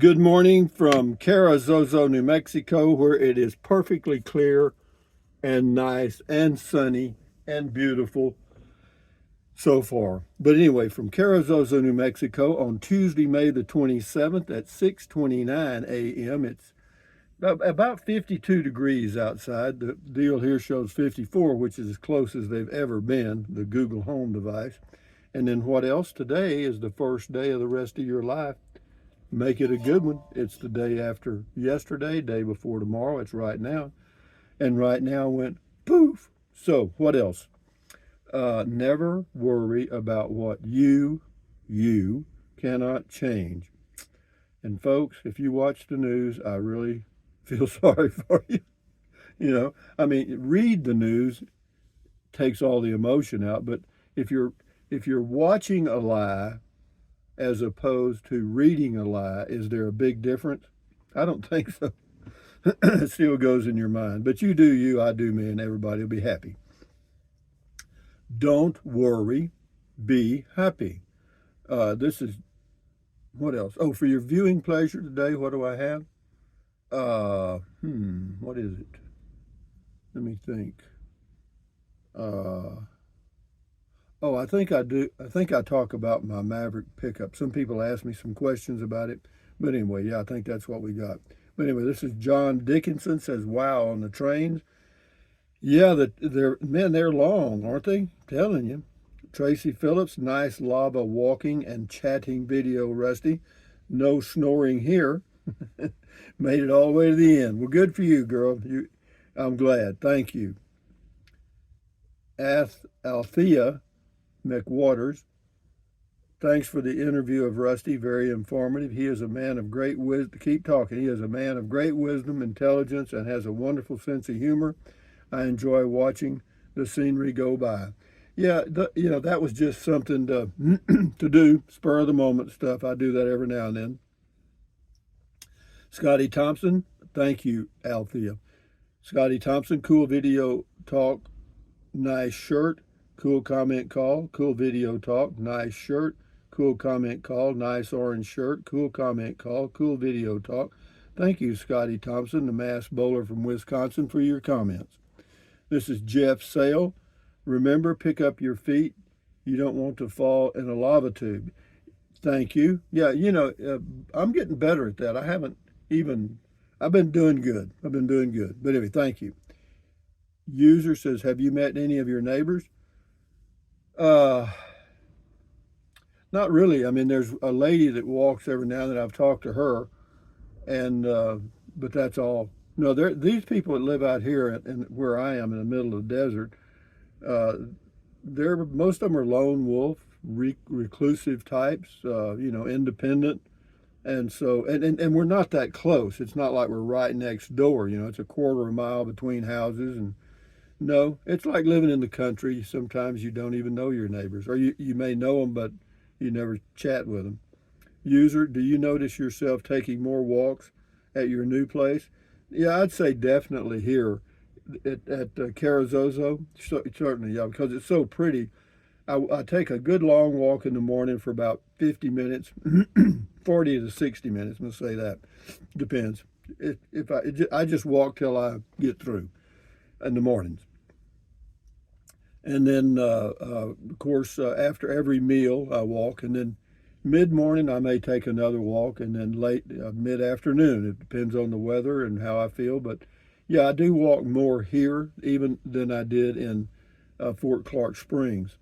Good morning from Carrizozo, New Mexico, where it is perfectly clear and nice and sunny and beautiful so far. But anyway, from Carrizozo, New Mexico, on Tuesday, May the 27th at 6:29 a.m., it's about 52 degrees outside. The deal here shows 54, which is as close as they've ever been, the Google Home device. And then what else? Today is the first day of the rest of your life. Make it a good one. It's the day after yesterday, day before tomorrow. It's right now. And right now went poof. So, what else? Never worry about what you cannot change. And folks, if you watch the news, I really feel sorry for you. I mean, read the news takes all the emotion out, but if you're if you're watching a lie as opposed to reading a lie, is there a big difference? I don't think so. It still goes in your mind. But you do you, I do me, and everybody will be happy. Don't worry, be happy. This is what else? Oh, for your viewing pleasure today, what do I have? What is it? Let me think. Uh, oh, I think I do. I think I talk about my Maverick pickup. Some people ask me some questions about it, but anyway, yeah, I think that's what we got. But anyway, this is John Dickinson says, "Wow, on the trains." Yeah, they're long, aren't they? Telling you. Tracy Phillips, nice lava walking and chatting video, Rusty. No snoring here. Made it all the way to the end. Well, good for you, girl. I'm glad. Thank you. Althea McWaters, thanks for the interview of Rusty. Very informative. He is a man of great wisdom. Keep talking. He is a man of great wisdom, intelligence, and has a wonderful sense of humor. I enjoy watching the scenery go by. Yeah, that was just something to to do, spur of the moment stuff. I do that every now and then. Scotty Thompson, thank you, Althea. Scotty Thompson, cool video talk, nice shirt, cool comment call, cool video talk, nice shirt, cool comment call, nice orange shirt, cool comment call, cool video talk. Thank you, Scotty Thompson, the mass bowler from Wisconsin, for your comments. This is Jeff Sale. Remember, pick up your feet. You don't want to fall in a lava tube. Thank you. Yeah, I'm getting better at that. I've been doing good. I've been doing good. But anyway, thank you. User says, have you met any of your neighbors? Uh, Not really. I mean, there's a lady that walks every now and then. I've talked to her, and but that's all. No, these people that live out here and where I am in the middle of the desert. Uh, they're most of them are lone wolf, reclusive types. Independent, and so and we're not that close. It's not like we're right next door. It's a quarter of a mile between houses, and no, it's like living in the country. Sometimes you don't even know your neighbors, or you may know them, but you never chat with them. User, do you notice yourself taking more walks at your new place? Yeah, I'd say definitely here at Carrizozo. Certainly, yeah, because it's so pretty. I take a good long walk in the morning for about 50 minutes, 40 to 60 minutes. I'm going to say that. Depends. I just walk till I get through in the mornings. And then, of course, after every meal, I walk. And then mid morning, I may take another walk. And then late, mid afternoon, it depends on the weather and how I feel. But yeah, I do walk more here even than I did in Fort Clark Springs.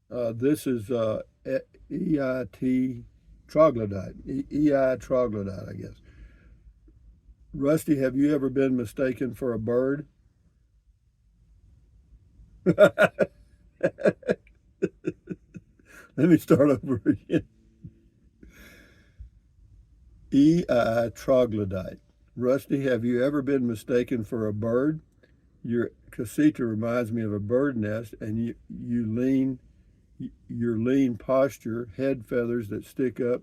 This is EIT troglodyte, EI troglodyte, I guess. Rusty, have you ever been mistaken for a bird? Let me start over again. EI troglodyte. Rusty, have you ever been mistaken for a bird? Your casita reminds me of a bird nest, and your lean posture, head feathers that stick up,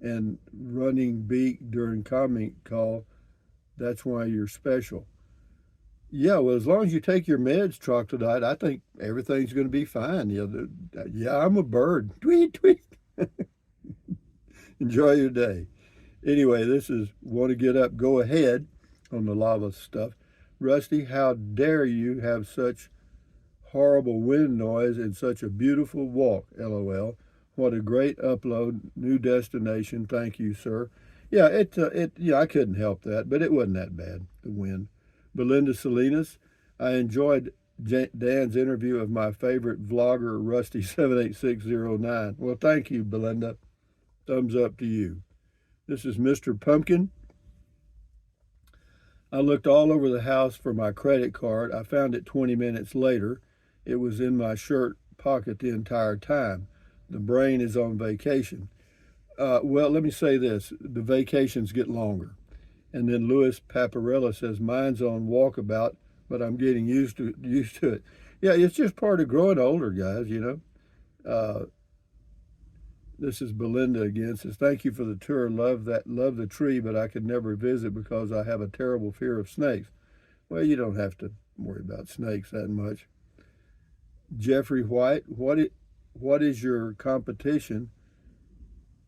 and running beak during comment call. That's why you're special. Yeah, well, as long as you take your meds, troglodyte, I think everything's going to be fine. Yeah, I'm a bird. Tweet, tweet. Enjoy your day. Anyway, this is Want to Get Up, Go Ahead on the lava stuff. Rusty, how dare you have such horrible wind noise in such a beautiful walk, LOL. What a great upload. New destination. Thank you, sir. Yeah, I couldn't help that, but it wasn't that bad, the wind. Belinda Salinas, I enjoyed Dan's interview of my favorite vlogger, Rusty78609. Well, thank you, Belinda. Thumbs up to you. This is Mr. Pumpkin. I looked all over the house for my credit card. I found it 20 minutes later. It was in my shirt pocket the entire time. The brain is on vacation. Well, let me say this. The vacations get longer. And then Louis Paparella says, mine's on walkabout, but I'm getting used to it. Yeah, it's just part of growing older, guys, you know. This is Belinda again. Says, thank you for the tour. Love the tree, but I could never visit because I have a terrible fear of snakes. Well, you don't have to worry about snakes that much. Jeffrey White, what is your competition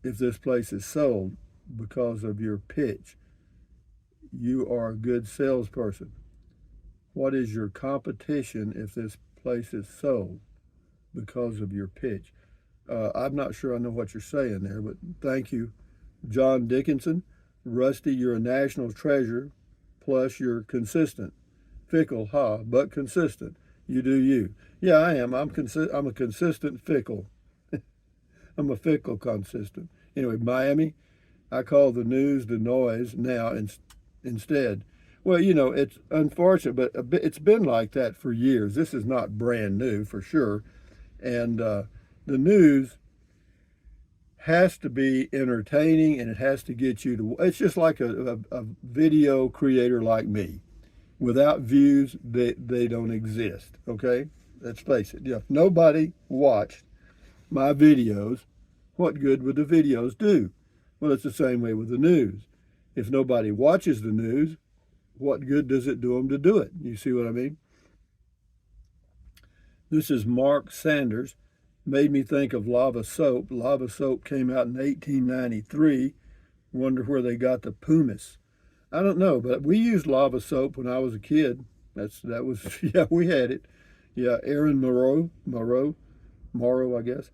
if this place is sold because of your pitch? You are a good salesperson. What is your competition if this place is sold because of your pitch? I'm not sure I know what you're saying there, but thank you. John Dickinson, Rusty, you're a national treasure, plus you're consistent. Fickle, but consistent. You do you. Yeah, I am. I'm a consistent fickle. I'm a fickle consistent. Anyway, Miami, I call the news the noise now instead. Well, you know, it's unfortunate, but it's been like that for years. This is not brand new for sure. And the news has to be entertaining, and it has to get you to, it's just like a video creator like me. Without views, they don't exist, okay? Let's face it. If nobody watched my videos, what good would the videos do? Well, it's the same way with the news. If nobody watches the news, what good does it do them to do it? You see what I mean? This is Mark Sanders. Made me think of Lava Soap. Lava Soap came out in 1893. Wonder where they got the pumice. I don't know, but we used Lava Soap when I was a kid. That was yeah, we had it. Yeah, Aaron Morrow, I guess.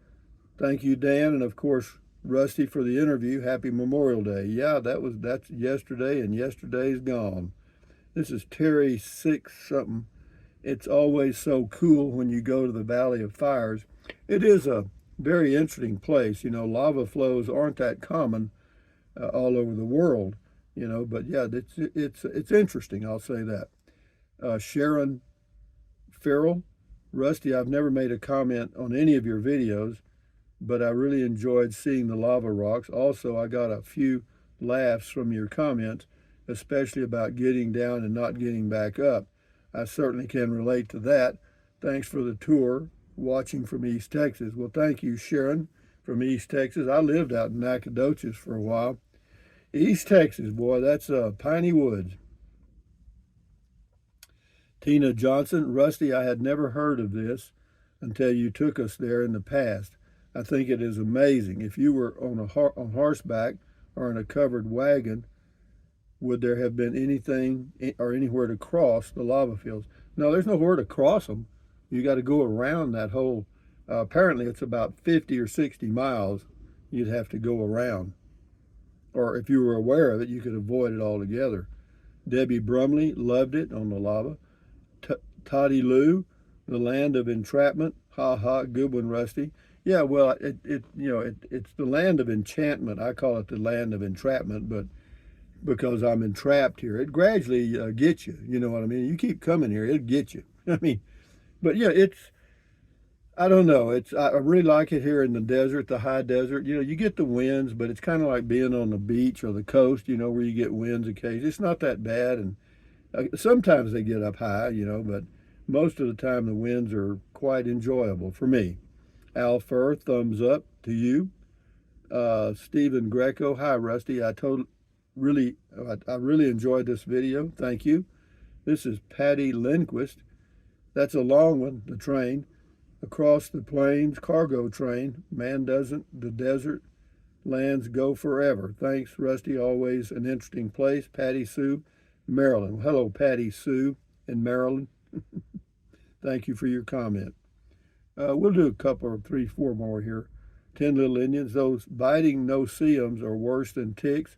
Thank you, Dan, and of course Rusty for the interview. Happy Memorial Day. Yeah, that's yesterday, and yesterday's gone. This is Terry 6 something. It's always so cool when you go to the Valley of Fires. It is a very interesting place. You know, lava flows aren't that common all over the world. You know, but yeah, it's interesting. I'll say that. Sharon Farrell, Rusty, I've never made a comment on any of your videos, but I really enjoyed seeing the lava rocks. Also, I got a few laughs from your comments, especially about getting down and not getting back up. I certainly can relate to that. Thanks for the tour, watching from East Texas. Well, thank you, Sharon, from East Texas. I lived out in Nacogdoches for a while. East Texas, boy, that's Piney Woods. Tina Johnson, Rusty, I had never heard of this until you took us there in the past. I think it is amazing. If you were on horseback or in a covered wagon, would there have been anything or anywhere to cross the lava fields? No, there's nowhere to cross them. You got to go around that whole, apparently it's about 50 or 60 miles you'd have to go around. Or if you were aware of it, you could avoid it altogether. Debbie Brumley loved it on the lava. Toddy Lou, the land of entrapment. Ha ha, good one, Rusty. Yeah, well, it's the land of enchantment. I call it the land of entrapment, but because I'm entrapped here, it gradually gets you. You know what I mean? You keep coming here, it'll get you. I mean, but yeah, I don't know. I really like it here in the desert, the high desert. You know, you get the winds, but it's kind of like being on the beach or the coast, you know, where you get winds occasionally. It's not that bad. And sometimes they get up high, you know, but most of the time the winds are quite enjoyable for me. Al Fur, thumbs up to you. Stephen Greco, hi, Rusty. I really enjoyed this video. Thank you. This is Patty Lindquist. That's a long one, the train. Across the plains, cargo train. Man doesn't, the desert. lands go forever. Thanks, Rusty. Always an interesting place. Patty Sue, Maryland. Hello, Patty Sue in Maryland. Thank you for your comment. We'll do a couple or 3, 4 more here. 10 Little Indians. Those biting no-see-ums are worse than ticks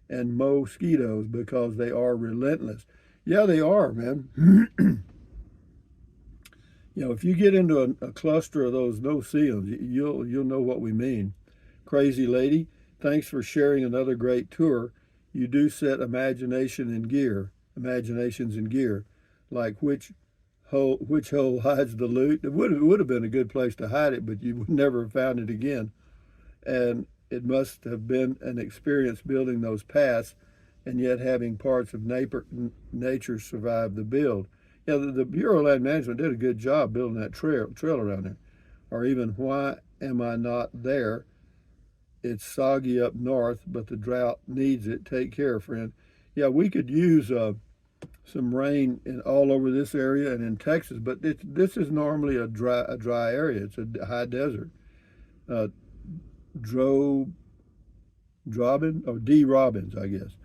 and mosquitoes because they are relentless. Yeah, they are, man. If you get into a cluster of those no-see-ums, you'll know what we mean. Crazy Lady, thanks for sharing another great tour. You do set imaginations in gear, like which hole hides the loot. It would have been a good place to hide it, but you would never have found it again. And it must have been an experience building those paths and yet having parts of nature survive the build. Yeah, the Bureau of Land Management did a good job building that trail around there. Or even, why am I not there? It's soggy up north, but the drought needs it. Take care, friend. Yeah, we could use some rain all over this area and in Texas, but this is normally a dry area. It's a high desert. D. Robbins, I guess.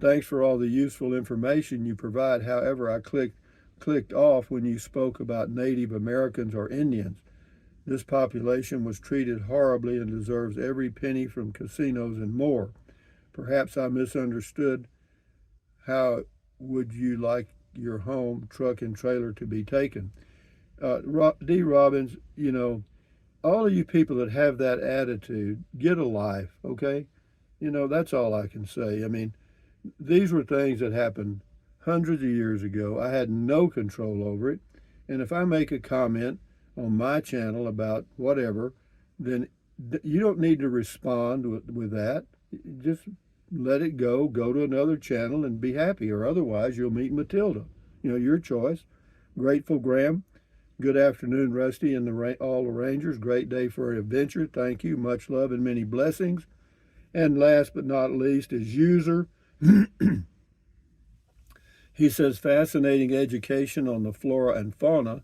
Thanks for all the useful information you provide. However, I clicked off when you spoke about Native Americans or Indians. This population was treated horribly and deserves every penny from casinos and more. Perhaps I misunderstood. How would you like your home, truck, and trailer to be taken? D. Robbins, all of you people that have that attitude, get a life, okay? That's all I can say. I mean, these were things that happened hundreds of years ago. I had no control over it. And if I make a comment on my channel about whatever, then you don't need to respond with that. Just let it go to another channel and be happy, or otherwise you'll meet Matilda. Your choice. Grateful Graham. Good afternoon, Rusty and all the Rangers. Great day for an adventure. Thank you. Much love and many blessings. And last but not least is User. He says, fascinating education on the flora and fauna.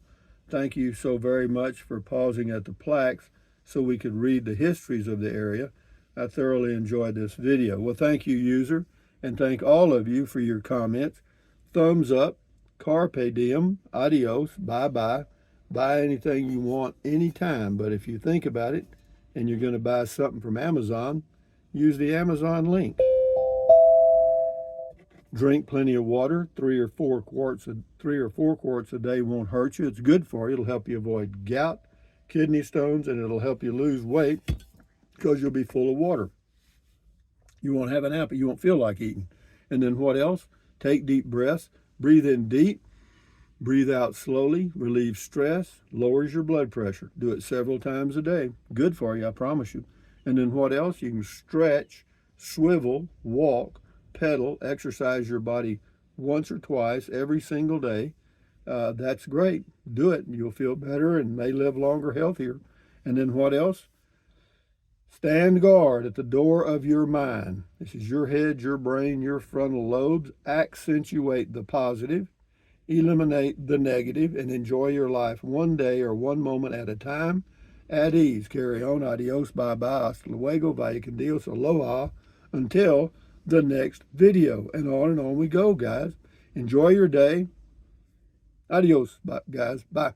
Thank you so very much for pausing at the plaques so we could read the histories of the area. I thoroughly enjoyed this video. Well, thank you, User, and thank all of you for your comments. Thumbs up, carpe diem, adios, bye-bye. Buy anything you want anytime, but if you think about it and you're going to buy something from Amazon, use the Amazon link. Drink plenty of water. 3 or 4 quarts a day won't hurt you. It's good for you. It'll help you avoid gout, kidney stones, and it'll help you lose weight because you'll be full of water. You won't have an appetite. You won't feel like eating. And then what else? Take deep breaths. Breathe in deep. Breathe out slowly. Relieves stress. Lowers your blood pressure. Do it several times a day. Good for you, I promise you. And then what else? You can stretch, swivel, walk, pedal, exercise your body once or twice every single day. That's great. Do it. You'll feel better and may live longer, healthier. And then what else? Stand guard at the door of your mind. This is your head, your brain, your frontal lobes. Accentuate the positive, eliminate the negative, and enjoy your life one day or one moment at a time. At ease. Carry on. Adios. Bye-bye. Hasta luego. Vaya con Dios. Aloha. Until the next video. And on we go, guys. Enjoy your day. Adios, guys. Bye.